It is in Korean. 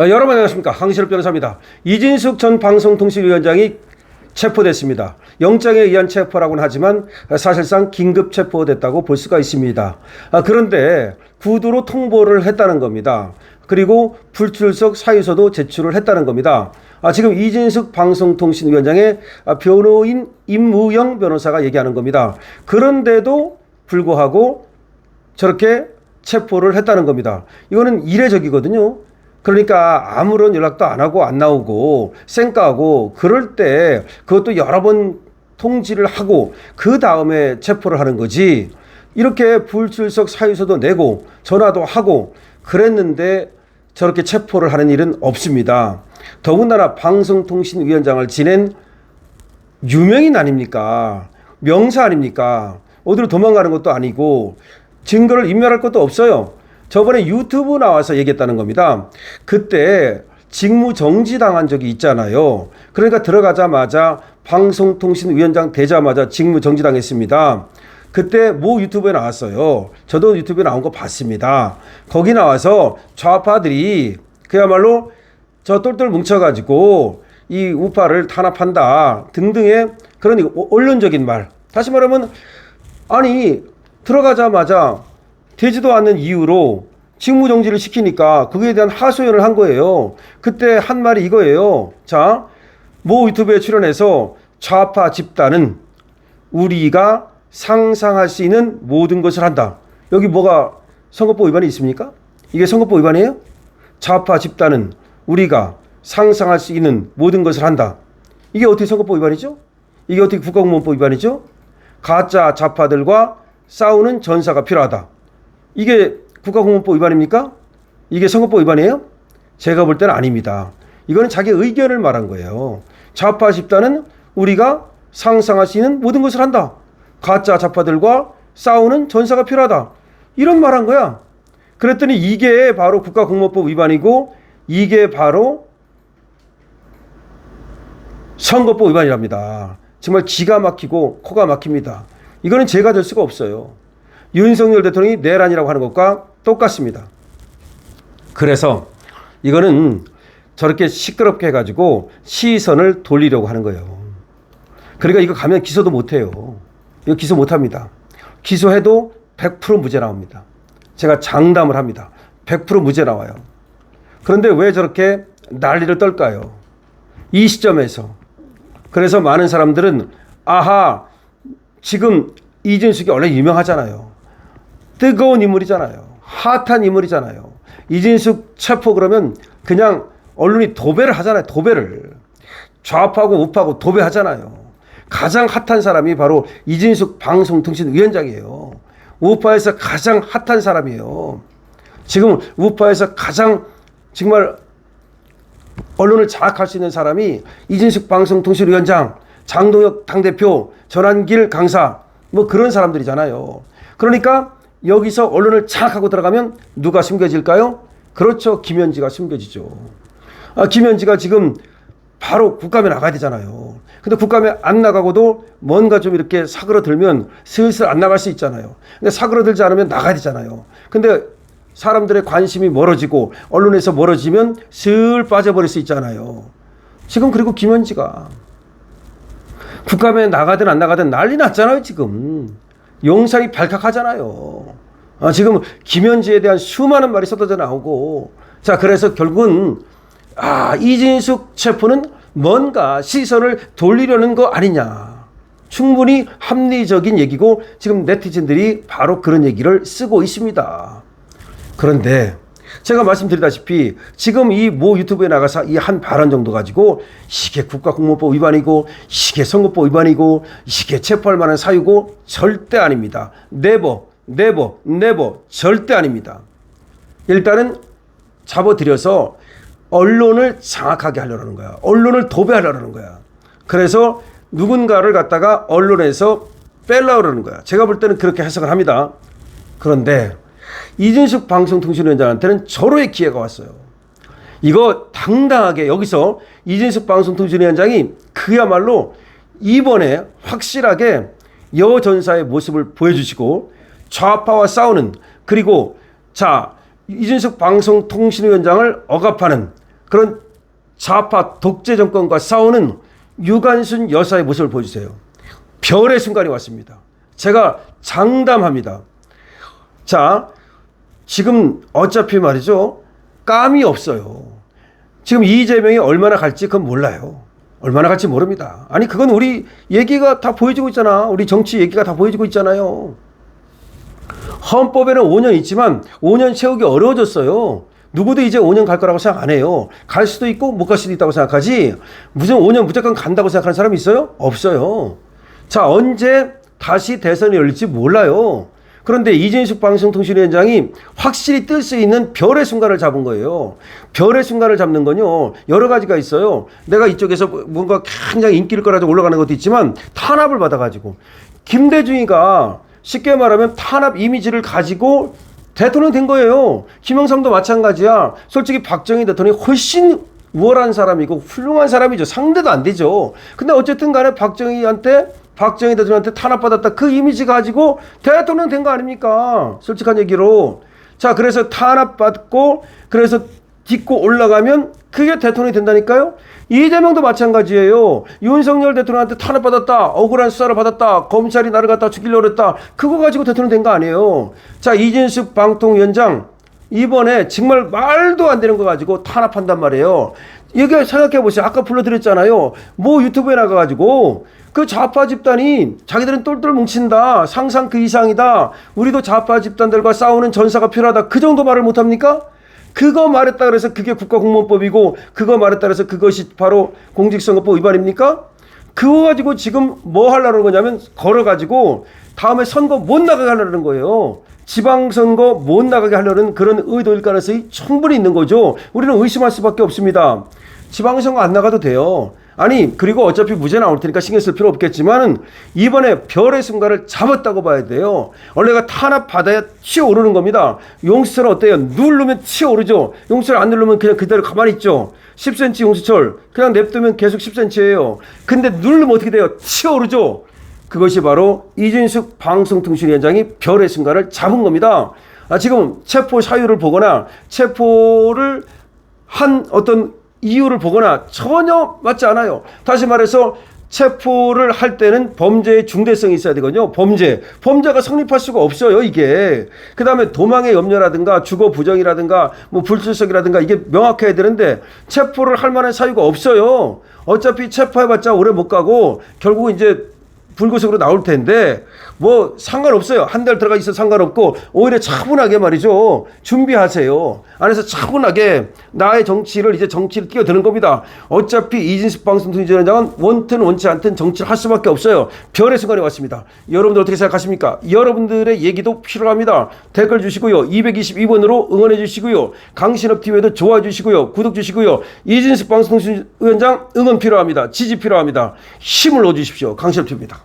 여러분 안녕하십니까. 황실업 변호사입니다. 이진숙 전 방송통신위원장이 체포됐습니다. 영장에 의한 체포라고는 하지만 사실상 긴급 체포됐다고 볼 수가 있습니다. 그런데 구두로 통보를 했다는 겁니다. 그리고 불출석 사유서도 제출을 했다는 겁니다. 지금 이진숙 방송통신위원장의 변호인 임무영 변호사가 얘기하는 겁니다. 그런데도 불구하고 저렇게 체포를 했다는 겁니다. 이거는 이례적이거든요. 그러니까 아무런 연락도 안 하고 안 나오고 쌩까고 그럴 때 그것도 여러 번 통지를 하고 그 다음에 체포를 하는 거지. 이렇게 불출석 사유서도 내고 전화도 하고 그랬는데 저렇게 체포를 하는 일은 없습니다. 더군다나 방송통신위원장을 지낸 유명인 아닙니까? 명사 아닙니까? 어디로 도망가는 것도 아니고 증거를 인멸할 것도 없어요. 저번에 유튜브 나와서 얘기했다는 겁니다. 그때 직무 정지당한 적이 있잖아요. 그러니까 들어가자마자 방송통신위원장 되자마자 직무 정지당했습니다. 그때 모 유튜브에 나왔어요. 저도 유튜브에 나온 거 봤습니다. 거기 나와서 좌파들이 그야말로 저 똘똘 뭉쳐가지고 이 우파를 탄압한다 등등의 그런 언론적인 말. 다시 말하면 아니 들어가자마자 되지도 않는 이유로 직무정지를 시키니까 그거에 대한 하소연을 한 거예요. 그때 한 말이 이거예요. 자, 모 유튜브에 출연해서 좌파 집단은 우리가 상상할 수 있는 모든 것을 한다. 여기 뭐가 선거법 위반이 있습니까? 이게 선거법 위반이에요? 좌파 집단은 우리가 상상할 수 있는 모든 것을 한다. 이게 어떻게 선거법 위반이죠? 이게 어떻게 국가공무원법 위반이죠? 가짜 좌파들과 싸우는 전사가 필요하다. 이게 국가공무원법 위반입니까? 이게 선거법 위반이에요? 제가 볼 때는 아닙니다. 이거는 자기 의견을 말한 거예요. 좌파 집단은 우리가 상상할 수 있는 모든 것을 한다. 가짜 좌파들과 싸우는 전사가 필요하다. 이런 말한 거야. 그랬더니 이게 바로 국가공무원법 위반이고 이게 바로 선거법 위반이랍니다. 정말 기가 막히고 코가 막힙니다. 이거는 제가 될 수가 없어요. 윤석열 대통령이 내란이라고 하는 것과 똑같습니다. 그래서 이거는 저렇게 시끄럽게 해가지고 시선을 돌리려고 하는 거예요. 그러니까 이거 가면 기소도 못해요. 이거 기소 못합니다. 기소해도 100% 무죄 나옵니다. 제가 장담을 합니다. 100% 무죄 나와요. 그런데 왜 저렇게 난리를 떨까요? 이 시점에서. 그래서 많은 사람들은 아하 지금 이진숙이 원래 유명하잖아요. 뜨거운 인물이잖아요. 핫한 인물이잖아요. 이진숙 체포 그러면 그냥 언론이 도배를 하잖아요. 도배를. 좌파고 우파고 도배하잖아요. 가장 핫한 사람이 바로 이진숙 방송통신위원장이에요. 우파에서 가장 핫한 사람이에요. 지금 우파에서 가장 정말 언론을 장악할 수 있는 사람이 이진숙 방송통신위원장, 장동혁 당대표, 전환길 강사 뭐 그런 사람들이잖아요. 그러니까 여기서 언론을 장악하고 들어가면 누가 숨겨질까요? 그렇죠. 김현지가 숨겨지죠. 김현지가 지금 바로 국감에 나가야 되잖아요. 근데 국감에 안 나가고도 뭔가 좀 이렇게 사그러들면 슬슬 안 나갈 수 있잖아요. 근데 사그러들지 않으면 나가야 되잖아요. 근데 사람들의 관심이 멀어지고 언론에서 멀어지면 슬 빠져버릴 수 있잖아요. 지금 그리고 김현지가 국감에 나가든 안 나가든 난리 났잖아요. 지금 영상이 발칵하잖아요. 지금 김현지에 대한 수많은 말이 쏟아져 나오고 자 그래서 결국은 이진숙 체포는 뭔가 시선을 돌리려는 거 아니냐. 충분히 합리적인 얘기고 지금 네티즌들이 바로 그런 얘기를 쓰고 있습니다. 그런데 제가 말씀드리다시피 지금 이 모 유튜브에 나가서 이 한 발언 정도 가지고 이게 국가공무원법 위반이고 이게 선거법 위반이고 이게 체포할 만한 사유고 절대 아닙니다. 네버 절대 아닙니다. 일단은 잡아들여서 언론을 장악하게 하려는 거야. 언론을 도배하려는 거야. 그래서 누군가를 갖다가 언론에서 빼려고 그러는 거야. 제가 볼 때는 그렇게 해석을 합니다. 그런데 이진숙 방송통신위원장한테는 절호의 기회가 왔어요. 이거 당당하게 여기서 이진숙 방송통신위원장이 그야말로 이번에 확실하게 여전사의 모습을 보여주시고 좌파와 싸우는 그리고 자 이진숙 방송통신위원장을 억압하는 그런 좌파 독재 정권과 싸우는 유관순 여사의 모습을 보여주세요. 별의 순간이 왔습니다. 제가 장담합니다. 자, 지금 어차피 말이죠. 감이 없어요. 지금 이재명이 얼마나 갈지 그건 몰라요. 얼마나 갈지 모릅니다. 아니 그건 우리 얘기가 다 보여주고 있잖아. 우리 정치 얘기가 다 보여주고 있잖아요. 헌법에는 5년 있지만 5년 채우기 어려워졌어요. 누구도 이제 5년 갈 거라고 생각 안 해요. 갈 수도 있고 못 갈 수도 있다고 생각하지 무슨 5년 무조건 간다고 생각하는 사람이 있어요? 없어요. 자, 언제 다시 대선이 열릴지 몰라요. 그런데 이진숙 방송통신위원장이 확실히 뜰 수 있는 별의 순간을 잡은 거예요. 별의 순간을 잡는 건요, 여러 가지가 있어요. 내가 이쪽에서 뭔가 굉장히 인기를 끌어가지고 올라가는 것도 있지만 탄압을 받아가지고 김대중이가 쉽게 말하면 탄압 이미지를 가지고 대통령 된 거예요. 김영삼도 마찬가지야. 솔직히 박정희 대통령이 훨씬 우월한 사람이고 훌륭한 사람이죠. 상대도 안 되죠. 근데 어쨌든 간에 박정희 대통령한테 탄압받았다. 그 이미지 가지고 대통령 된 거 아닙니까? 솔직한 얘기로. 자, 그래서 탄압받고 그래서 딛고 올라가면 그게 대통령이 된다니까요? 이재명도 마찬가지예요. 윤석열 대통령한테 탄압받았다. 억울한 수사를 받았다. 검찰이 나를 갖다 죽이려고 했다. 그거 가지고 대통령 된 거 아니에요. 자, 이진숙 방통위원장 이번에 정말 말도 안 되는 거 가지고 탄압한단 말이에요. 이게 생각해보세요. 아까 불러드렸잖아요. 뭐 유튜브에 나가가지고 그 좌파 집단이 자기들은 똘똘 뭉친다. 상상 그 이상이다. 우리도 좌파 집단들과 싸우는 전사가 필요하다. 그 정도 말을 못합니까? 그거 말했다 그래서 그게 국가공무원법이고 그거 말했다 그래서 그것이 바로 공직선거법 위반입니까? 그거 가지고 지금 뭐 하려는 거냐면 걸어가지고 다음에 선거 못 나가게 하려는 거예요. 지방선거 못 나가게 하려는 그런 의도일 가능성이 충분히 있는 거죠. 우리는 의심할 수밖에 없습니다. 지방선거 안 나가도 돼요. 아니 그리고 어차피 무죄 나올 테니까 신경 쓸 필요 없겠지만은 이번에 별의 순간을 잡았다고 봐야 돼요. 원래가 탄압받아야 치어오르는 겁니다. 용수철은 어때요? 누르면 치어오르죠. 용수철 안 누르면 그냥 그대로 가만히 있죠. 10cm 용수철 그냥 냅두면 계속 10cm예요. 근데 누르면 어떻게 돼요? 치어오르죠. 그것이 바로 이진숙 방송통신위원장이 별의 순간을 잡은 겁니다. 지금 체포 사유를 보거나 체포를 한 어떤 이유를 보거나 전혀 맞지 않아요. 다시 말해서 체포를 할 때는 범죄의 중대성이 있어야 되거든요. 범죄가 성립할 수가 없어요, 이게. 그 다음에 도망의 염려라든가 주거 부정이라든가 뭐 불출석이라든가 이게 명확해야 되는데 체포를 할 만한 사유가 없어요. 어차피 체포해봤자 오래 못 가고 결국은 이제 불구속으로 나올 텐데 뭐 상관없어요. 한 달 들어가 있어도 상관없고 오히려 차분하게 말이죠. 준비하세요. 안에서 차분하게 나의 정치를 뛰어드는 겁니다. 어차피 이진숙 방송통신위원장은 원튼 원치 않든 정치를 할 수밖에 없어요. 별의 순간이 왔습니다. 여러분들 어떻게 생각하십니까? 여러분들의 얘기도 필요합니다. 댓글 주시고요. 222번으로 응원해 주시고요. 강신업TV에도 좋아해 주시고요. 구독 주시고요. 이진숙 방송통신위원장 응원 필요합니다. 지지 필요합니다. 힘을 넣어 주십시오. 강신업TV입니다.